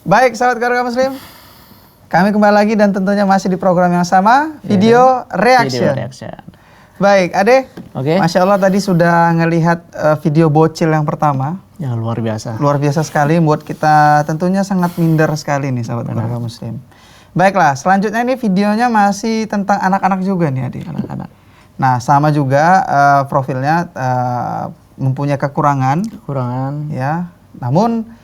Baik, sahabat keluarga muslim, kami kembali lagi dan tentunya masih di program yang sama, video reaction. Baik, Ade. Oke. Masya Allah tadi sudah ngelihat video bocil yang pertama. Ya, luar biasa. Luar biasa sekali, buat kita tentunya sangat minder sekali nih sahabat keluarga muslim. Baiklah, selanjutnya ini videonya masih tentang anak-anak juga nih, Ade. Anak-anak. Nah, sama juga profilnya mempunyai kekurangan. Ya, namun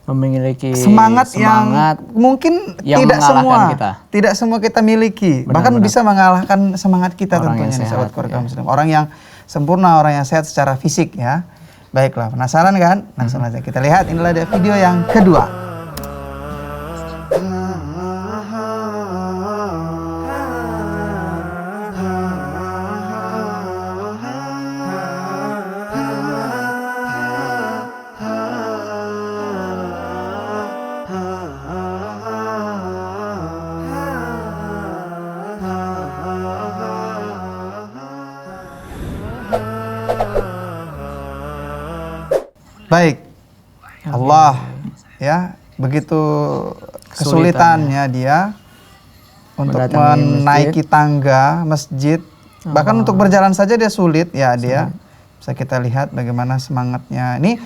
Memiliki semangat yang mungkin yang tidak semua kita miliki. Bahkan bisa mengalahkan semangat kita tentunya nih sahabat keluarga muslim. Orang yang sempurna, orang yang sehat secara fisik ya. Baiklah, penasaran kan? Langsung aja kita lihat, inilah dia video yang kedua. Baik, Allah ya, begitu kesulitannya dia untuk menaiki tangga masjid, bahkan untuk berjalan saja dia sulit ya dia. Bisa kita lihat bagaimana semangatnya. Ini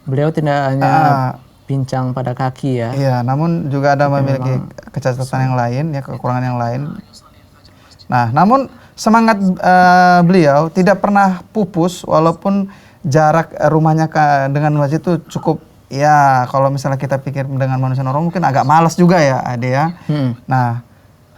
beliau tidak hanya pincang pada kaki ya. Iya, namun juga ada memiliki kecacatan yang lain ya, kekurangan yang lain. Nah, namun semangat beliau tidak pernah pupus walaupun jarak rumahnya dengan masjid itu cukup ya, kalau misalnya kita pikir dengan manusia normal mungkin agak malas juga ya Ade ya. Nah,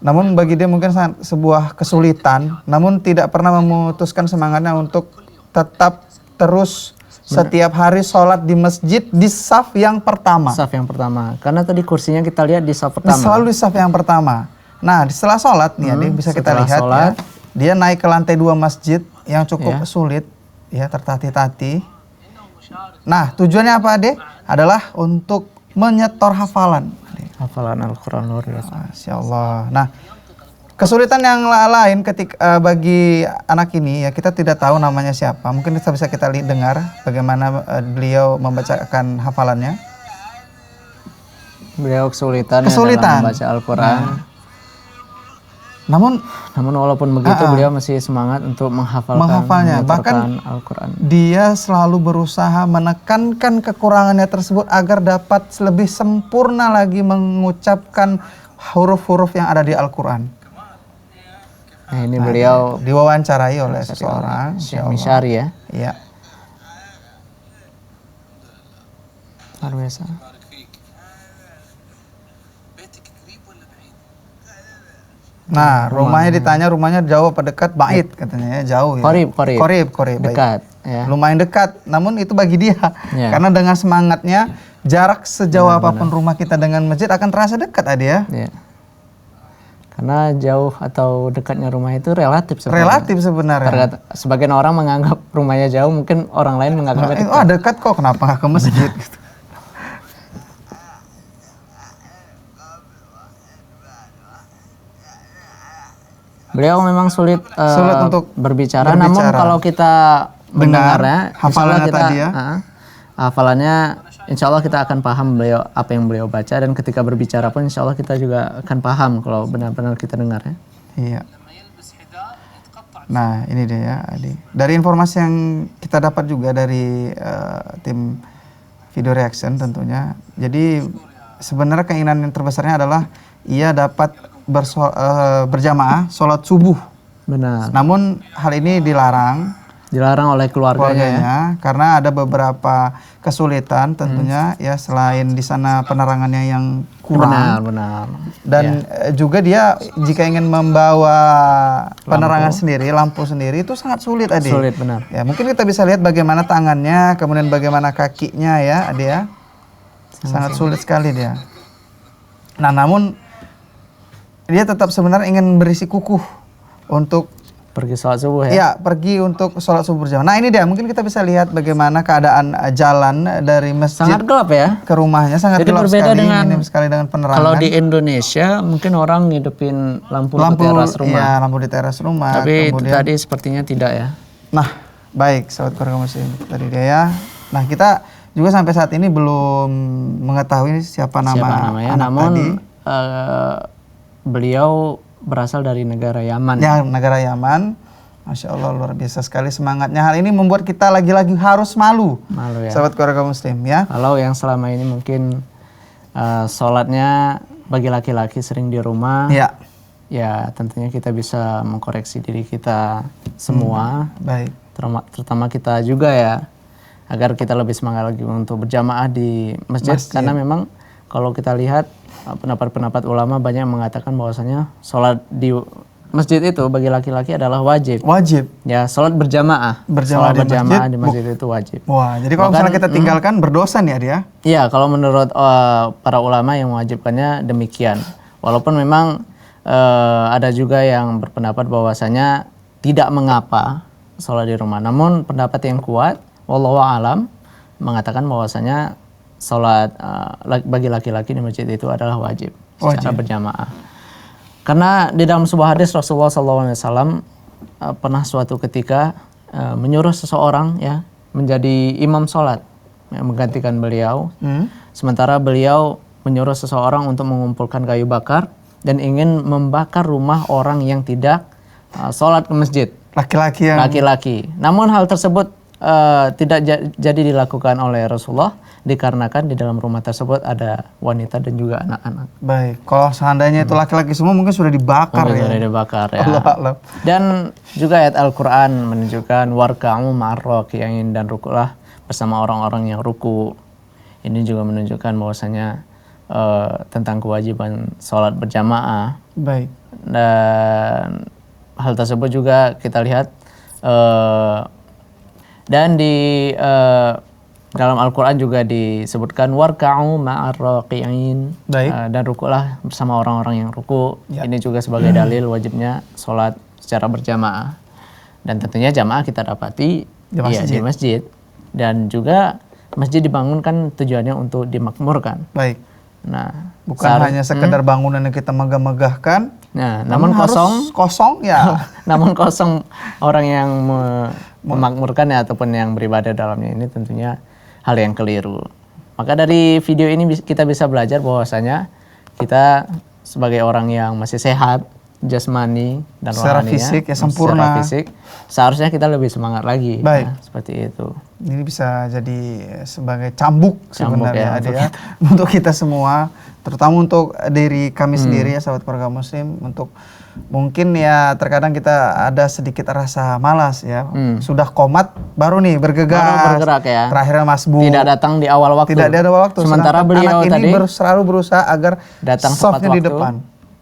namun bagi dia mungkin sebuah kesulitan, namun tidak pernah memutuskan semangatnya untuk tetap terus setiap hari sholat di masjid di saf yang pertama. Saf yang pertama, karena tadi kursinya kita lihat di saf pertama. Selalu di saf yang pertama. Nah, setelah sholat nih Ade, bisa kita lihat ya, dia naik ke lantai 2 masjid yang cukup sulit. Ya, tertatih-tatih. Nah, tujuannya apa, Ade? Adalah untuk menyetor hafalan. Hafalan Al-Quran luar biasa. Masya Allah. Nah, kesulitan yang lain ketika bagi anak ini ya, kita tidak tahu namanya siapa. Mungkin bisa kita dengar bagaimana beliau membacakan hafalannya. Beliau kesulitan dalam membaca Al-Quran. Namun walaupun begitu beliau masih semangat untuk menghafalnya. Bahkan Al-Quran. Dia selalu berusaha menekankan kekurangannya tersebut agar dapat lebih sempurna lagi mengucapkan huruf-huruf yang ada di Al-Quran. Nah, ini beliau diwawancarai oleh seseorang, Syekh Misyari ya. Iya. Luar biasa. Nah, rumahnya ditanya rumahnya jauh apa dekat? Bait katanya ya, jauh ya. Qorib. Dekat ya. Lumayan dekat, namun itu bagi dia. Karena dengan semangatnya, jarak sejauh apapun rumah kita dengan masjid akan terasa dekat ya. Karena jauh atau dekatnya rumah itu relatif sebenarnya. Relatif sebenarnya. Karena sebagian orang menganggap rumahnya jauh, mungkin orang lain menganggap dekat. Oh, dekat kok, kenapa nggak ke masjid gitu. Beliau memang sulit untuk berbicara, namun kalau kita mendengarnya, hafalannya tadi ya, hafalannya insya Allah kita akan paham beliau apa yang beliau baca, dan ketika berbicara pun insya Allah kita juga akan paham kalau benar-benar kita dengar ya. Iya. Nah, ini dia ya, Adi. Dari informasi yang kita dapat juga dari tim video reaction tentunya. Jadi sebenarnya keinginan yang terbesarnya adalah ia dapat berjamaah sholat subuh. Benar. Namun hal ini dilarang oleh keluarganya karena ada beberapa kesulitan tentunya ya, selain di sana penerangannya yang kurang. Benar. Dan juga dia jika ingin membawa penerangan sendiri, lampu sendiri itu sangat sulit Ade. Sulit, benar. Ya, mungkin kita bisa lihat bagaimana tangannya, kemudian bagaimana kakinya ya Ade ya. Sangat sulit sekali dia. Nah, namun dia tetap sebenarnya ingin berisi kukuh untuk pergi sholat subuh ya? Iya, pergi untuk sholat subuh berjamaah. Nah, ini dia, mungkin kita bisa lihat bagaimana keadaan jalan dari masjid sangat gelap ya? Ke rumahnya, sangat gelap sekali, minim sekali dengan penerangan. Kalau di Indonesia mungkin orang ngidupin lampu di teras rumah. Iya, lampu di teras rumah. Tapi kemudian, tadi sepertinya tidak ya? Nah, baik sahabat keluarga muslim, tadi dia ya. Nah, kita juga sampai saat ini belum mengetahui siapa namanya. anak Namun tadi. Beliau berasal dari negara Yaman. Ya, negara Yaman. Masya Allah, luar biasa sekali semangatnya. Hal ini membuat kita lagi-lagi harus malu. Malu ya. Sahabat keluarga muslim ya. Kalau yang selama ini mungkin sholatnya bagi laki-laki sering di rumah, ya tentunya kita bisa mengkoreksi diri kita semua. Baik. Terutama kita juga ya, agar kita lebih semangat lagi untuk berjamaah di masjid. Karena memang kalau kita lihat pendapat-pendapat ulama banyak yang mengatakan bahwasanya sholat di masjid itu bagi laki-laki adalah wajib. Wajib. Ya, sholat berjamaah. Sholat berjamaah di masjid itu wajib. Wah, jadi kalau misalnya kita tinggalkan berdosa nih dia. Iya, kalau menurut para ulama yang mewajibkannya demikian. Walaupun memang ada juga yang berpendapat bahwasanya tidak mengapa sholat di rumah. Namun pendapat yang kuat, wallahu alam, mengatakan bahwasanya sholat bagi laki-laki di masjid itu adalah wajib secara berjamaah. Karena di dalam sebuah hadis Rasulullah SAW pernah suatu ketika menyuruh seseorang ya menjadi imam sholat, menggantikan beliau. Sementara beliau menyuruh seseorang untuk mengumpulkan kayu bakar dan ingin membakar rumah orang yang tidak sholat ke masjid. Laki-laki. Namun hal tersebut tidak jadi dilakukan oleh Rasulullah dikarenakan di dalam rumah tersebut ada wanita dan juga anak-anak. Baik, kalau seandainya itu laki-laki semua mungkin sudah dibakar ya. Sudah dibakar ya. Allah. Dan juga ayat Al-Quran menunjukkan warka'u ma'arraki'in, dan rukulah bersama orang-orang yang ruku. Ini juga menunjukkan bahwasanya tentang kewajiban sholat berjamaah. Baik. Dan hal tersebut juga kita lihat dan di dalam Al-Quran juga disebutkan warka'u ma'arraki'in, dan rukulah bersama orang-orang yang ruku. Ini juga sebagai dalil wajibnya sholat secara berjamaah. Dan tentunya jamaah kita dapati di masjid. Dan juga masjid dibangunkan tujuannya untuk dimakmurkan. Baik. Nah, bukan hanya sekedar bangunan yang kita megah-megahkan. Nah, namun kosong ya. Namun kosong orang yang memakmurkannya ataupun yang beribadah dalamnya, ini tentunya hal yang keliru. Maka dari video ini kita bisa belajar bahwasanya kita sebagai orang yang masih sehat jasmani dan secara rohaninya, fisik ya sempurna. Secara fisik seharusnya kita lebih semangat lagi. Baik. Nah, seperti itu. Ini bisa jadi sebagai cambuk sebenarnya ya, untuk kita semua, terutama untuk diri kami sendiri ya sahabat keluarga muslim. Untuk mungkin ya terkadang kita ada sedikit rasa malas ya. Sudah qomat baru nih bergerak ya. Terakhirnya masbuk. Tidak datang di awal waktu. Tidak di awal waktu. Sementara beliau anak tadi ini selalu berusaha agar datang tepat waktu di depan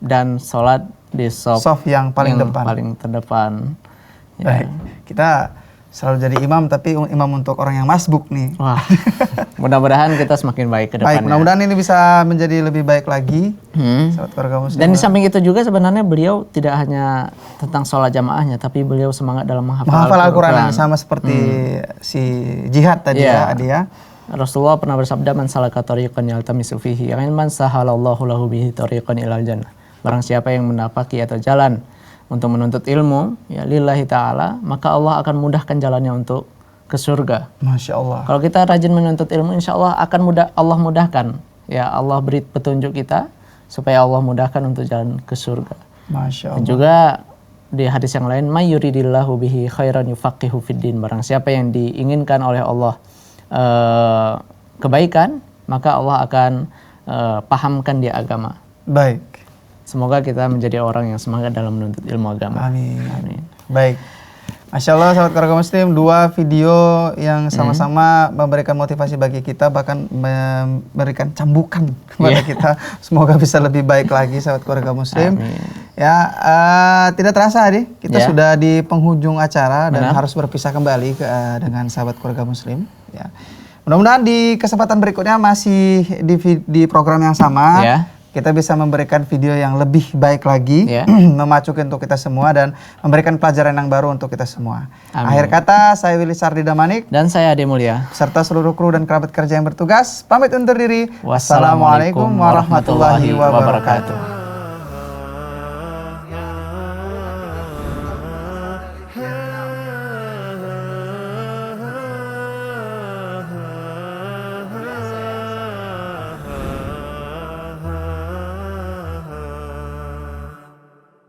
dan sholat di soft yang paling depan. Paling terdepan. Ya. Baik. Kita selalu jadi imam, tapi imam untuk orang yang masbuk nih. Wah, mudah-mudahan kita semakin baik ke depannya. Baik, mudah-mudahan ini bisa menjadi lebih baik lagi. Sahabat keluarga muslim. Dan di samping itu juga sebenarnya beliau tidak hanya tentang sholat jamaahnya, tapi beliau semangat dalam menghafal Al-Quran. Sama seperti si jihad tadi ya, Adia. Rasulullah pernah bersabda, man salaka tariqan yaltamisu fihi ilman sahalallahu lahu bihi tariqan ilal jannah. Barang siapa yang menapaki atau jalan untuk menuntut ilmu ya lillahi ta'ala, maka Allah akan mudahkan jalannya untuk ke surga. Masya Allah. Kalau kita rajin menuntut ilmu, insya Allah akan Allah mudahkan. Ya, Allah beri petunjuk kita supaya Allah mudahkan untuk jalan ke surga. Masya Allah. Dan juga di hadis yang lain, may yuridillahu bihi khairan yufaqihu fiddin. Barang siapa yang diinginkan oleh Allah kebaikan, maka Allah akan pahamkan dia agama. Baik. Semoga kita menjadi orang yang semangat dalam menuntut ilmu agama. Amin. Amin. Baik. Masya Allah sahabat keluarga muslim, 2 video yang sama-sama memberikan motivasi bagi kita, bahkan memberikan cambukan kepada kita. Semoga bisa lebih baik lagi sahabat keluarga muslim. Amin. Ya, tidak terasa kita sudah di penghujung acara dan harus berpisah kembali dengan sahabat keluarga muslim. Ya. Mudah-mudahan di kesempatan berikutnya masih di program yang sama. Kita bisa memberikan video yang lebih baik lagi, memacu untuk kita semua dan memberikan pelajaran yang baru untuk kita semua. Amin. Akhir kata, saya Willy Sardi Damanik dan saya Ade Mulia serta seluruh kru dan kerabat kerja yang bertugas pamit undur diri. Wassalamualaikum warahmatullahi wabarakatuh.